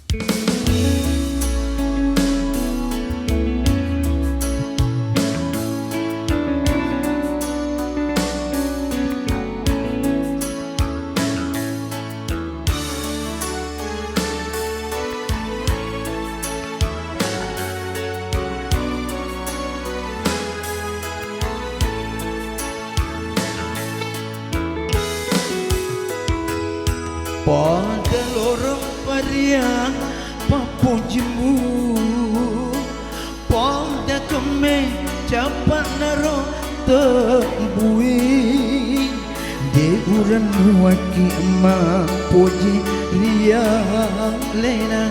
Pada lorong pariang papujimu, pada keme capat naro tembui, deuran waki emak puji riang lena,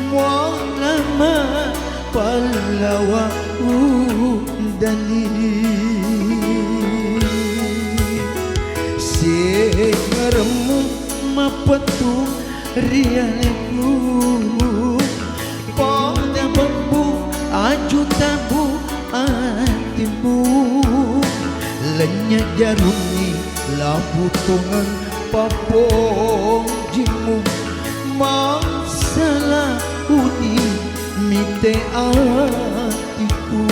muang lama pahlawa udani. Sengaremu mapatu rialeku, pada bambu aju tabu hatimu, lenyap jaruni labu tungan papong jimu, masalah uni mite hatiku.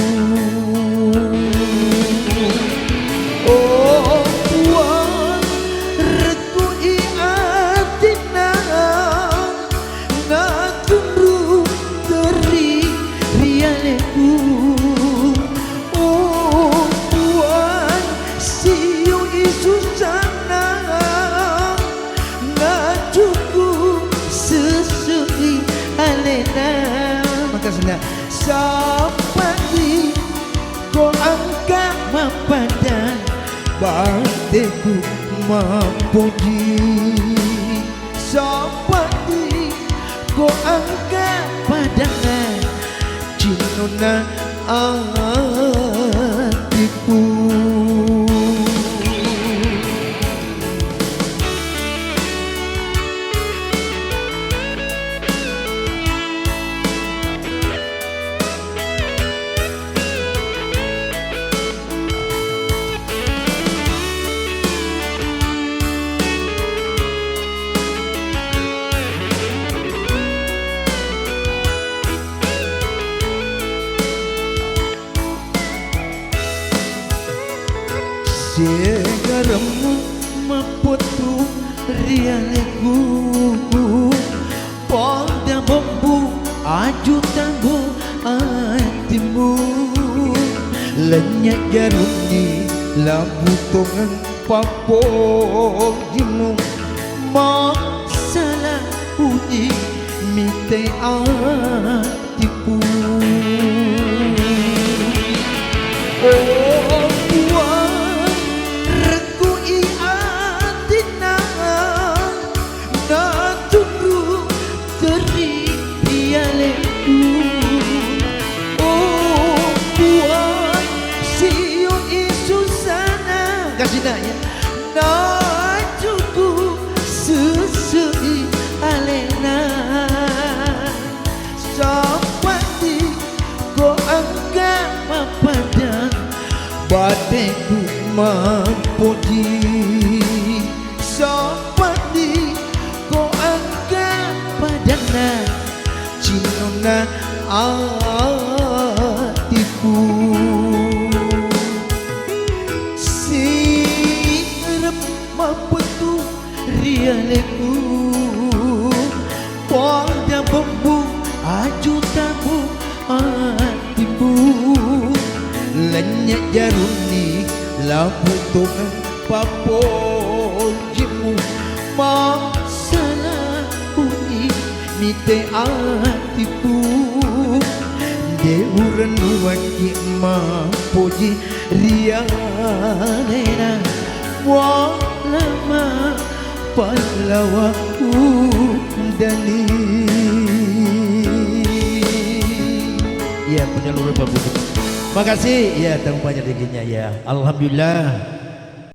Oh Tuhan, rekui atina ngatundru dari rialeku. Oh Tuhan, siu isu sana ngajuku sesui alena. Makasih sapati ko angka mapadan bateku mapuji, sapati ko angka padangan cinuna hatiku. Segaramu maputu rialeku, pada bambu aju tambu hatimu, lenyap jaruni labu tungan papong jimu, masalah uji mite hatiku. Oh Tuhan, rekui atina ngatundru dari rialeku. Oh Tuhan, siu isu sana kasih nanya najuku sesui alena, sapati ko angka mapadan bateku mapuji, sapati ko angka padana cinuna hatiku. Sirep maputu rialeku, pada bambu aju tabu hatimu, lenyap jaruni labu tungan papong jimu, masalah uni mite hatiku. Deuran waki mapuji rialena, muang lama pahlawa udani. Ya, punya luar babu. Makasih ya, tanggung banyak rezekinya ya. Alhamdulillah.